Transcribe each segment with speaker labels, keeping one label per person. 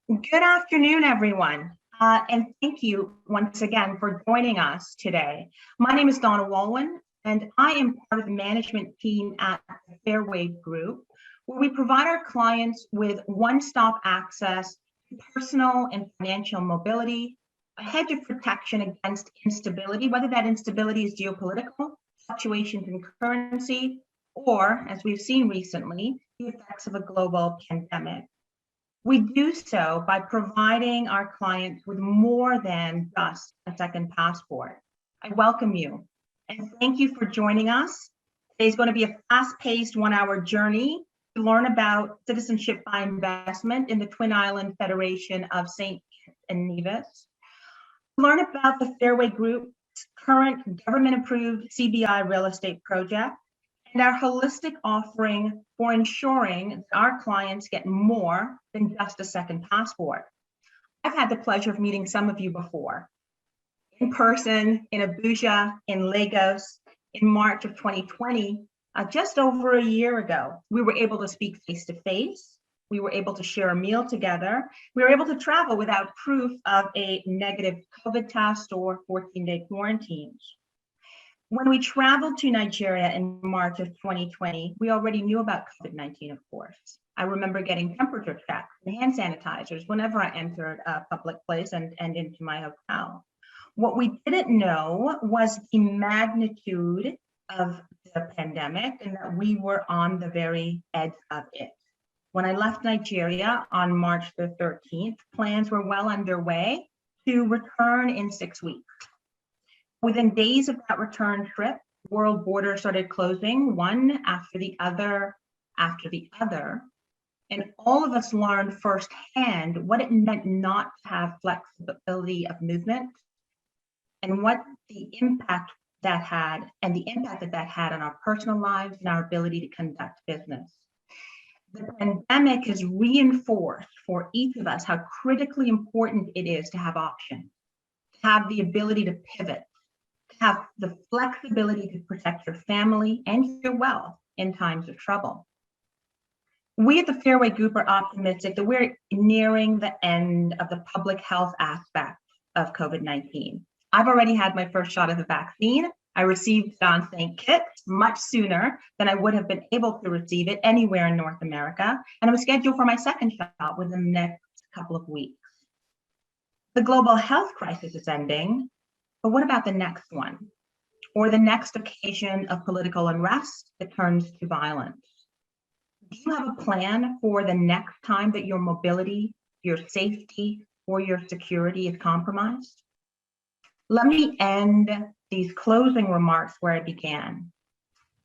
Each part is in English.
Speaker 1: Good afternoon, everyone. And thank you once again for joining us today. My name is Donna Walwyn, and I am part of the management team at the Fairway Group, where we provide our clients with one-stop access to personal and financial mobility, a hedge of protection against instability, whether that instability is geopolitical, fluctuations in currency, or, as we've seen recently, the effects of a global pandemic. We do so by providing our clients with more than just a second passport. I welcome you and thank you for joining us. Today's going to be a fast-paced 1-hour journey to learn about citizenship by investment in the Twin Island Federation of St. Kitts and Nevis. Learn about the Fairway Group's current government-approved CBI real estate project and our holistic offering for ensuring that our clients get more than just a second passport. I've had the pleasure of meeting some of you before, in person, in Abuja, in Lagos, in March of 2020, just over a year ago. We were able to speak face-to-face. We were able to share a meal together. We were able to travel without proof of a negative COVID test or 14-day quarantines. When we traveled to Nigeria in March of 2020, we already knew about COVID-19, of course. I remember getting temperature checks and hand sanitizers whenever I entered a public place and into my hotel. What we didn't know was the magnitude of the pandemic and that we were on the very edge of it. When I left Nigeria on March the 13th, plans were well underway to return in 6 weeks. Within days of that return trip, world borders started closing one after the other, and all of us learned firsthand what it meant not to have flexibility of movement and what the impact that had on our personal lives and our ability to conduct business. The pandemic has reinforced for each of us how critically important it is to have options, to have the ability to pivot, have the flexibility to protect your family and your wealth in times of trouble. We at the Fairway Group are optimistic that we're nearing the end of the public health aspect of COVID-19. I've already had my first shot of the vaccine. I received it on St. Kitts much sooner than I would have been able to receive it anywhere in North America, and I'm scheduled for my second shot within the next couple of weeks. The global health crisis is ending, but what about the next one? Or the next occasion of political unrest that turns to violence? Do you have a plan for the next time that your mobility, your safety, or your security is compromised? Let me end these closing remarks where I began.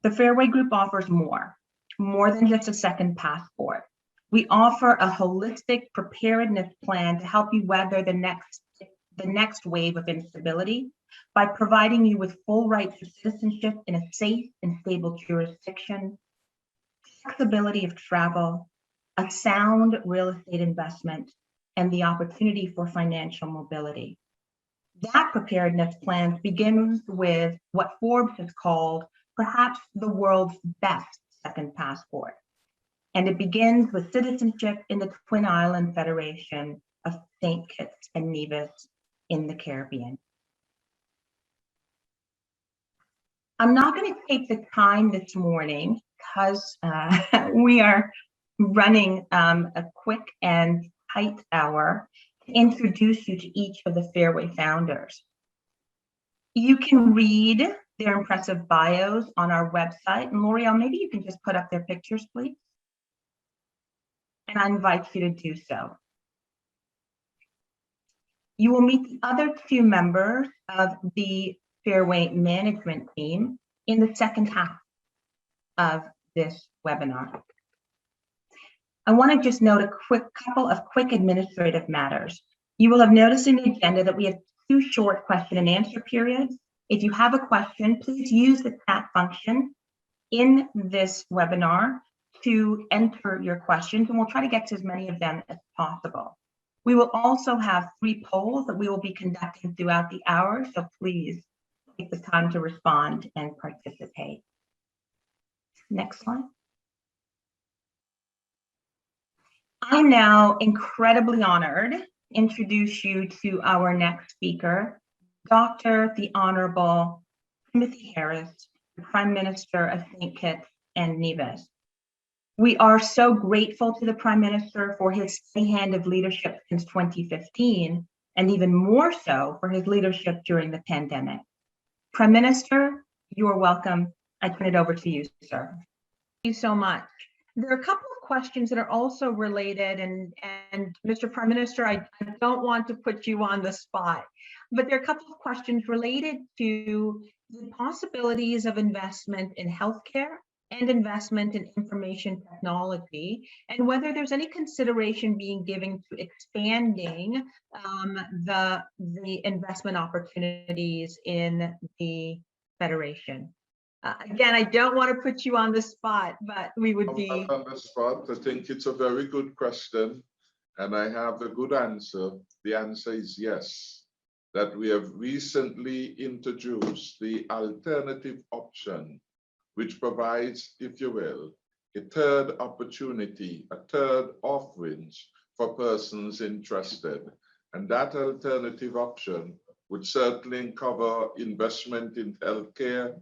Speaker 1: The Fairway Group offers more than just a second passport. We offer a holistic preparedness plan to help you weather the next wave of instability by providing you with full rights of citizenship in a safe and stable jurisdiction, flexibility of travel, a sound real estate investment, and the opportunity for financial mobility. That preparedness plan begins with what Forbes has called perhaps the world's best second passport. And it begins with citizenship in the Twin Island Federation of St. Kitts and Nevis in the Caribbean. I'm not going to take the time this morning because we are running a quick and tight hour to introduce you to each of the Fairway founders. You can read their impressive bios on our website. And L'Oreal, maybe you can just put up their pictures, please. And I invite you to do so. You will meet the other two members of the Fairway management team in the second half of this webinar. I want to just note a couple of quick administrative matters. You will have noticed in the agenda that we have 2 short question and answer periods. If you have a question, please use the chat function in this webinar to enter your questions, and we'll try to get to as many of them as possible. We will also have 3 polls that we will be conducting throughout the hour, so please take the time to respond and participate. Next slide. I'm now incredibly honored to introduce you to our next speaker, Dr. the Honorable Timothy Harris, the Prime Minister of St. Kitts and Nevis. We are so grateful to the Prime Minister for his steady hand of leadership since 2015, and even more so for his leadership during the pandemic. Prime Minister, you are welcome. I turn it over to you, sir. Thank you so much. There are a couple of questions that are also related, and Mr. Prime Minister, I don't want to put you on the spot, but there are a couple of questions related to the possibilities of investment in healthcare and investment in information technology, and whether there's any consideration being given to expanding the investment opportunities in the Federation. Again, I don't want to put you on the spot, but we would be.
Speaker 2: Not on the spot. I think it's a very good question, and I have a good answer. The answer is yes, that we have recently introduced the alternative option, which provides, if you will, a third opportunity, a third offering for persons interested. And that alternative option would certainly cover investment in healthcare,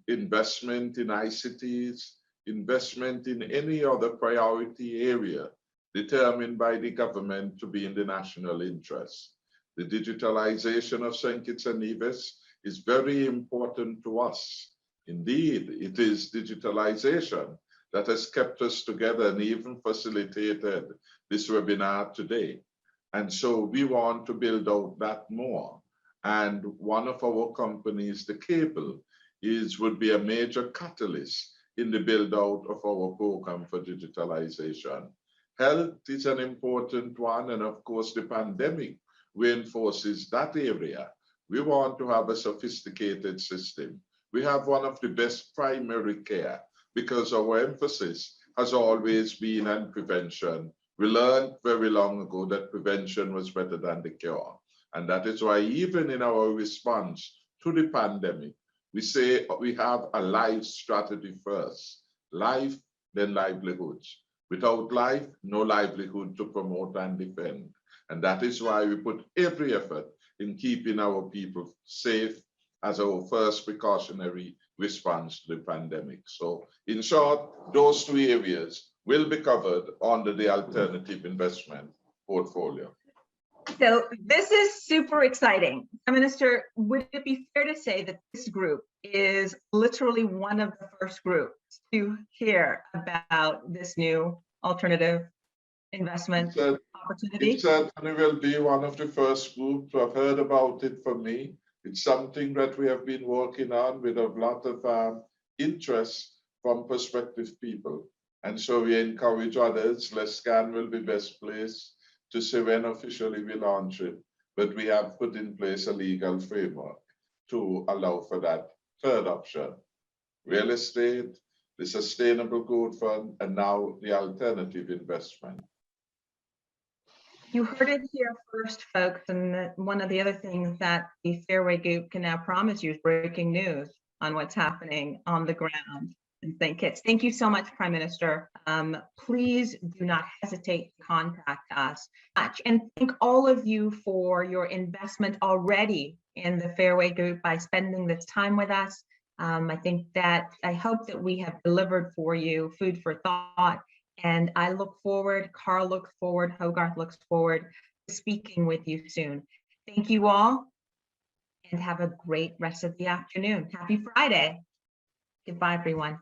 Speaker 2: investment in ICTs, investment in any other priority area determined by the government to be in the national interest. The digitalization of St. Kitts and Nevis is very important to us. Indeed, it is digitalization that has kept us together and even facilitated this webinar today. And so we want to build out that more. And one of our companies, the cable, would be a major catalyst in the build out of our program for digitalization. Health is an important one, and of course the pandemic reinforces that area. We want to have a sophisticated system. We have one of the best primary care because our emphasis has always been on prevention. We learned very long ago that prevention was better than the cure. And that is why even in our response to the pandemic, we say we have a life strategy first. Life, then livelihoods. Without life, no livelihood to promote and defend. And that is why we put every effort in keeping our people safe as our first precautionary response to the pandemic. So in short, those two areas will be covered under the alternative investment portfolio.
Speaker 1: So this is super exciting. Prime Minister, would it be fair to say that this group is literally one of the first groups to hear about this new alternative investment opportunity?
Speaker 2: It certainly will be one of the first groups to have heard about it from me. It's something that we have been working on with a lot of interest from prospective people. And so we encourage others. Lescan will be best placed to say when officially we launch it, but we have put in place a legal framework to allow for that third option. Real estate, the Sustainable Growth Fund, and now the alternative investment.
Speaker 1: You heard it here first, folks, and one of the other things that the Fairway Group can now promise you is breaking news on what's happening on the ground in St. Kitts. Thank you so much, Prime Minister. Please do not hesitate to contact us. And thank all of you for your investment already in the Fairway Group by spending this time with us. I hope that we have delivered for you food for thought. And I look forward, Carl looks forward, Hogarth looks forward to speaking with you soon. Thank you all and have a great rest of the afternoon. Happy Friday. Goodbye, everyone.